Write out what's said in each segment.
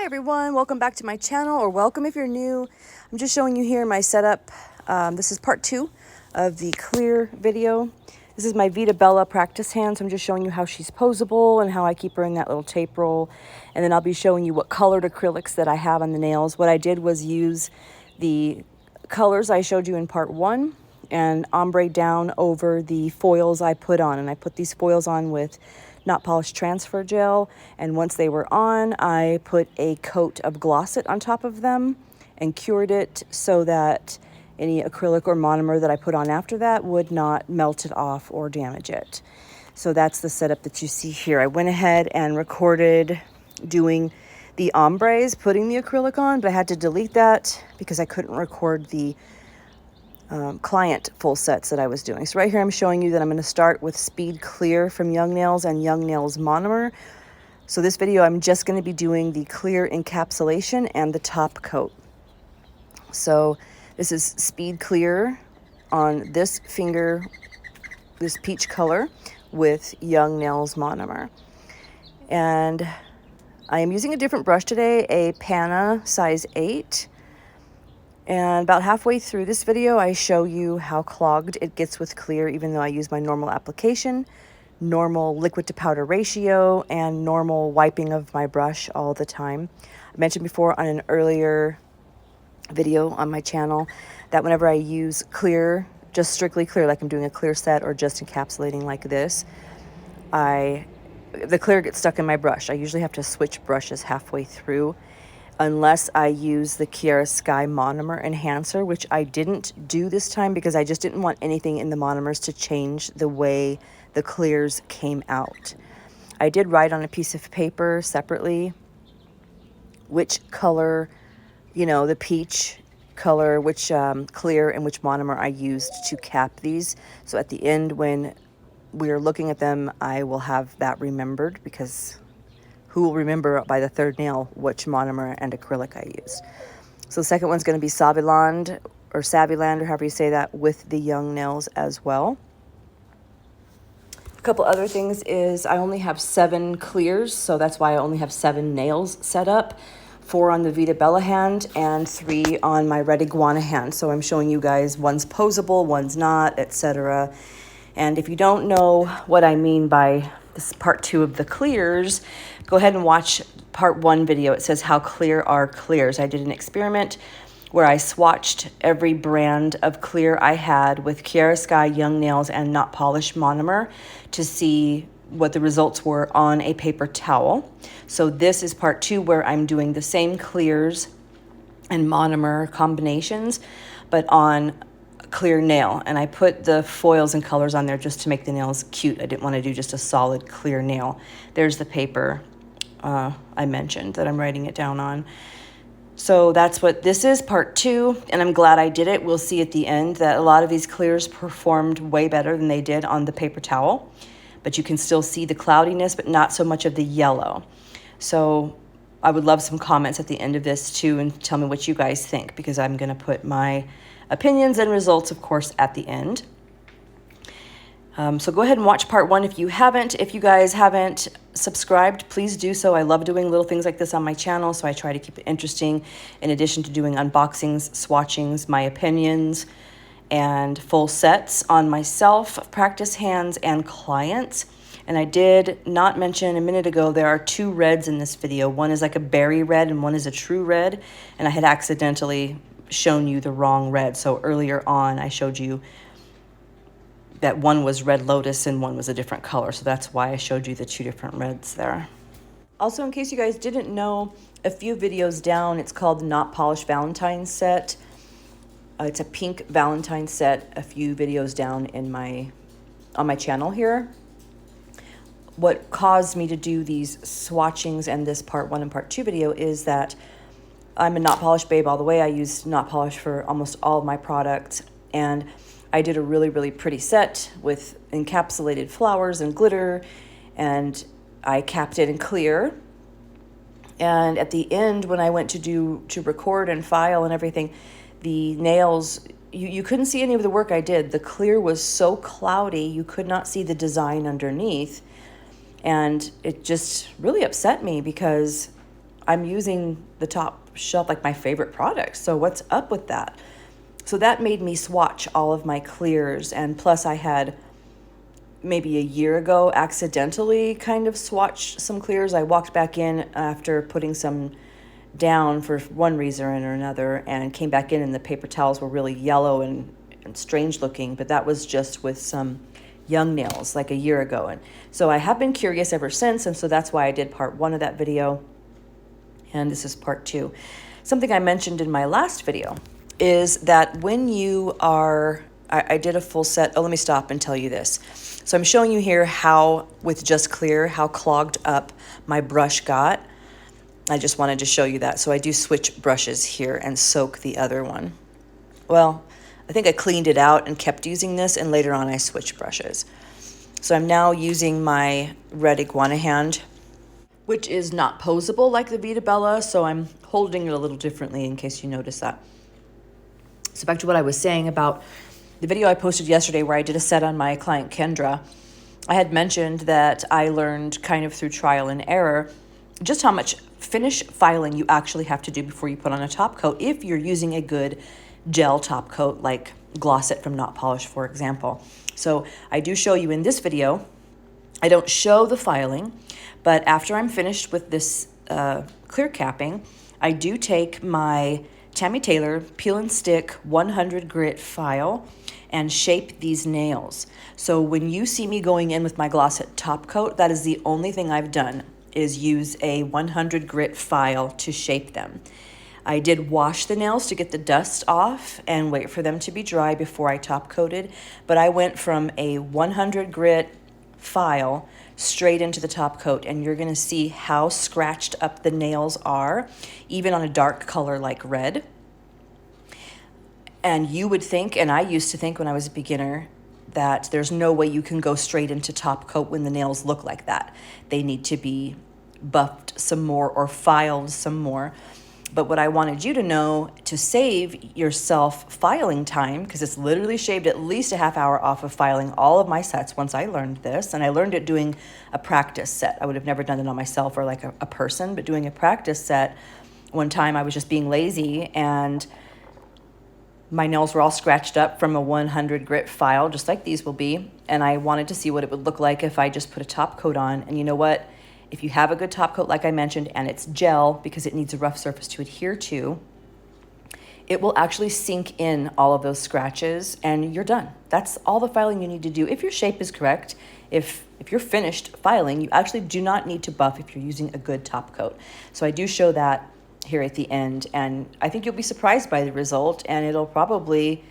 everyone, welcome back to my channel, or welcome if you're new. I'm just showing you here my setup. This is part 2 of the clear video. This is my Vita Bella practice hand, so I'm just showing you how she's posable and how I keep her in that little tape roll. And then I'll be showing you what colored acrylics that I have on the nails. What I did was use the colors I showed you in part 1 and ombre down over the foils I put on. And I put these foils on with not polished transfer gel, and once they were on, I put a coat of Glossit on top of them and cured it so that any acrylic or monomer that I put on after that would not melt it off or damage it. So that's the setup that you see here. I went ahead and recorded doing the ombres, putting the acrylic on, but I had to delete that because I couldn't record the client full sets that I was doing. So right here I'm showing you that I'm going to start with Speed Clear from Young Nails and Young Nails Monomer. So this video I'm just going to be doing the clear encapsulation and the top coat. So this is Speed Clear on this finger, this peach color with Young Nails Monomer. And I am using a different brush today, a Pana size 8. And about halfway through this video, I show you how clogged it gets with clear, even though I use my normal application, normal liquid to powder ratio, and normal wiping of my brush all the time. I mentioned before on an earlier video on my channel that whenever I use clear, just strictly clear, like I'm doing a clear set or just encapsulating like this, the clear gets stuck in my brush. I usually have to switch brushes halfway through, unless I use the clearest Sky Monomer Enhancer, which I didn't do this time because I just didn't want anything in the monomers to change the way the clears came out. I did write on a piece of paper separately which color, you know, the peach color, which clear and which monomer I used to cap these. So at the end when we're looking at them, I will have that remembered, because who will remember by the third nail which monomer and acrylic I used. So the second one's going to be Saviland, or however you say that, with the Young Nails as well. A couple other things is I only have 7 clears, so that's why I only have 7 nails set up. 4 on the Vita Bella hand and 3 on my Red Iguana hand. So I'm showing you guys one's posable, one's not, etc. And if you don't know what I mean by this part 2 of the clears, go ahead and watch part 1 video. It says how clear are clears. I did an experiment where I swatched every brand of clear I had with Kiara Sky, Young Nails, and Not Polished Monomer to see what the results were on a paper towel. So this is part 2 where I'm doing the same clears and monomer combinations, but on clear nail, and I put the foils and colors on there just to make the nails cute. I didn't want to do just a solid clear nail. There's the paper I mentioned that I'm writing it down on. So that's what this is, part 2, and I'm glad I did it. We'll see at the end that a lot of these clears performed way better than they did on the paper towel, but you can still see the cloudiness, but not so much of the yellow. So I would love some comments at the end of this too, and tell me what you guys think, because I'm going to put my opinions and results, of course, at the end. So go ahead and watch part 1 if you haven't. If you guys haven't subscribed, please do so. I love doing little things like this on my channel, so I try to keep it interesting, in addition to doing unboxings, swatchings, my opinions, and full sets on myself, practice hands, and clients. And I did not mention a minute ago, there are 2 reds in this video. One is like a berry red and one is a true red, and I had accidentally shown you the wrong red. So earlier on I showed you that one was Red Lotus and one was a different color, so that's why I showed you the 2 different reds there. Also, in case you guys didn't know, a few videos down, it's called the Not Polished Valentine set. It's a pink Valentine set a few videos down in on my channel here. What caused me to do these swatchings and this part 1 and part 2 video is that I'm a Not Polished babe all the way. I use Not Polished for almost all of my products, and I did a really, really pretty set with encapsulated flowers and glitter, and I capped it in clear. And at the end, when I went to record and file and everything, the nails, you couldn't see any of the work I did. The clear was so cloudy, you could not see the design underneath. And it just really upset me because I'm using the top shelf, like my favorite product. So what's up with that? So that made me swatch all of my clears. And plus I had maybe a year ago accidentally kind of swatched some clears. I walked back in after putting some down for one reason or another and came back in and the paper towels were really yellow and strange looking, but that was just with some young nails like a year ago. And so I have been curious ever since, and so that's why I did part 1 of that video, and this is part 2. Something I mentioned in my last video is that when you are, I did a full set. Oh, let me stop and tell you this. So I'm showing you here how, with just clear, how clogged up my brush got. I just wanted to show you that. So I do switch brushes here and soak the other one. Well, I think I cleaned it out and kept using this, and later on I switched brushes. So I'm now using my red iguana hand, which is not posable like the Vita Bella, so I'm holding it a little differently in case you notice that. So back to what I was saying about the video I posted yesterday where I did a set on my client Kendra. I had mentioned that I learned kind of through trial and error just how much finish filing you actually have to do before you put on a top coat if you're using a good gel top coat like Gloss It from Not Polish, for example. So I do show you in this video. I don't show the filing, but after I'm finished with this clear capping, I do take my Tammy Taylor Peel and Stick 100 grit file and shape these nails. So when you see me going in with my Gloss It top coat, that is the only thing I've done, is use a 100 grit file to shape them. I did wash the nails to get the dust off and wait for them to be dry before I top coated, but I went from a 100 grit file straight into the top coat, and you're gonna see how scratched up the nails are, even on a dark color like red. And you would think, and I used to think when I was a beginner, that there's no way you can go straight into top coat when the nails look like that. They need to be buffed some more or filed some more. But what I wanted you to know, to save yourself filing time, because it's literally shaved at least a half hour off of filing all of my sets once I learned this, and I learned it doing a practice set. I would have never done it on myself or like a person, but doing a practice set, one time I was just being lazy and my nails were all scratched up from a 100 grit file, just like these will be, and I wanted to see what it would look like if I just put a top coat on. And you know what? If you have a good top coat, like I mentioned, and it's gel because it needs a rough surface to adhere to, it will actually sink in all of those scratches and you're done. That's all the filing you need to do. If your shape is correct, if you're finished filing, you actually do not need to buff if you're using a good top coat. So I do show that here at the end, and I think you'll be surprised by the result, and it'll probably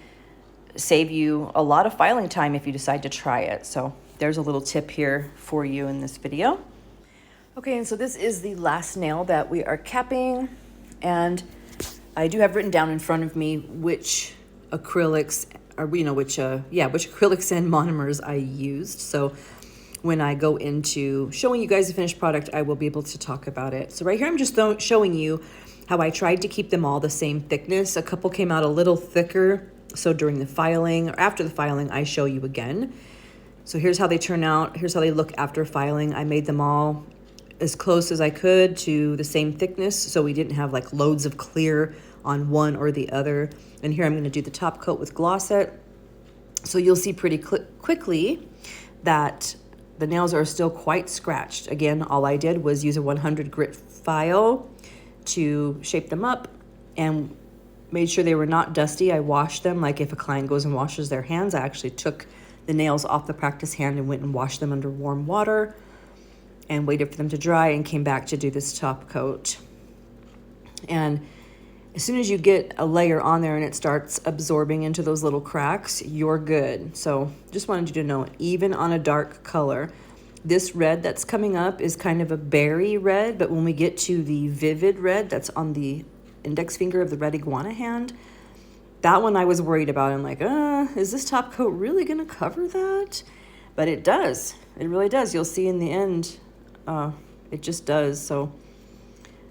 save you a lot of filing time if you decide to try it. So there's a little tip here for you in this video. Okay, and so this is the last nail that we are capping, and I do have written down in front of me which acrylics, or which acrylics and monomers I used. So when I go into showing you guys the finished product, I will be able to talk about it. So right here, I'm just showing you how I tried to keep them all the same thickness. A couple came out a little thicker, so during the filing or after the filing, I show you again. So here's how they turn out. Here's how they look after filing. I made them all as close as I could to the same thickness, so we didn't have like loads of clear on one or the other. And here I'm going to do the top coat with Gloss It. So you'll see pretty quickly that the nails are still quite scratched. Again, all I did was use a 100 grit file to shape them up and made sure they were not dusty. I washed them like if a client goes and washes their hands. I actually took the nails off the practice hand and went and washed them under warm water and waited for them to dry and came back to do this top coat. And as soon as you get a layer on there and it starts absorbing into those little cracks, you're good. So just wanted you to know, even on a dark color, this red that's coming up is kind of a berry red, but when we get to the vivid red that's on the index finger of the red iguana hand, that one I was worried about. I'm like, is this top coat really gonna cover that? But it does. It really does. You'll see in the end, it just does. So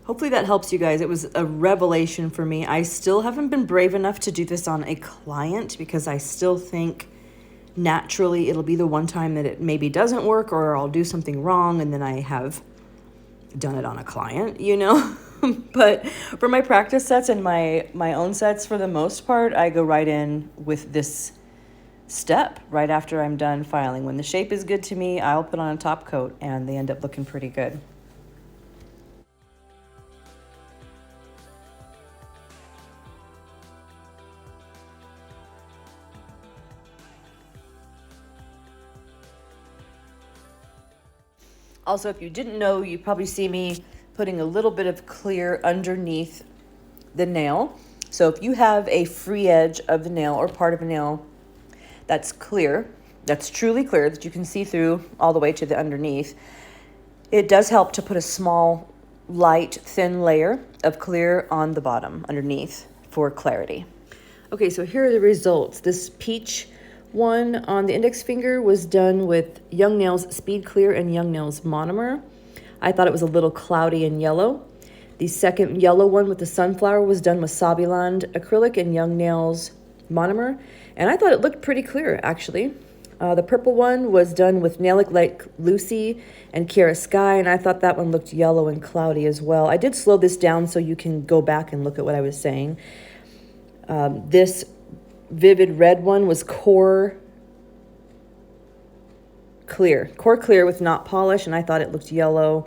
hopefully that helps you guys. It was a revelation for me. I still haven't been brave enough to do this on a client because I still think naturally it'll be the one time that it maybe doesn't work or I'll do something wrong and then I have done it on a client, you know? But for my practice sets and my own sets, for the most part, I go right in with this step right after I'm done filing. When the shape is good to me, I'll put on a top coat and they end up looking pretty good. Also, if you didn't know, you probably see me putting a little bit of clear underneath the nail. So if you have a free edge of the nail or part of a nail that's clear, that's truly clear, that you can see through all the way to the underneath, it does help to put a small, light, thin layer of clear on the bottom underneath for clarity. Okay, so here are the results. This peach one on the index finger was done with Young Nails Speed Clear and Young Nails Monomer. I thought it was a little cloudy and yellow. The second yellow one with the sunflower was done with Sabiland acrylic and Young Nails Monomer, and I thought it looked pretty clear, actually. The purple one was done with Nail It Like Lucy and Kiara Sky, and I thought that one looked yellow and cloudy as well. I did slow this down so you can go back and look at what I was saying. This vivid red one was Core Clear with not polish, and I thought it looked yellow.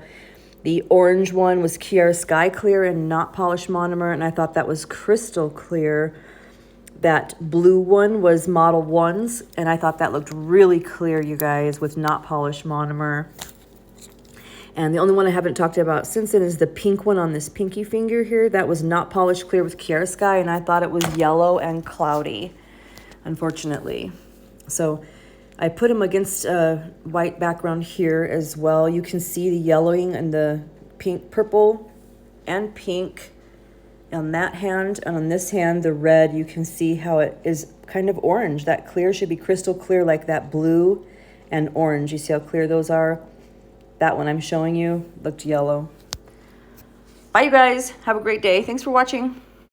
The orange one was Kiara Sky Clear and not polish monomer, and I thought that was crystal clear. That blue one was Model Ones, and I thought that looked really clear, you guys, with not polish monomer. And the only one I haven't talked about since then is the pink one on this pinky finger here. That was not polished clear with Kiara Sky, and I thought it was yellow and cloudy, unfortunately. So I put them against a white background here as well. You can see the yellowing and the pink, purple and pink on that hand, and on this hand, the red, you can see how it is kind of orange. That clear should be crystal clear like that blue and orange. You see how clear those are? That one I'm showing you looked yellow. Bye, you guys. Have a great day. Thanks for watching.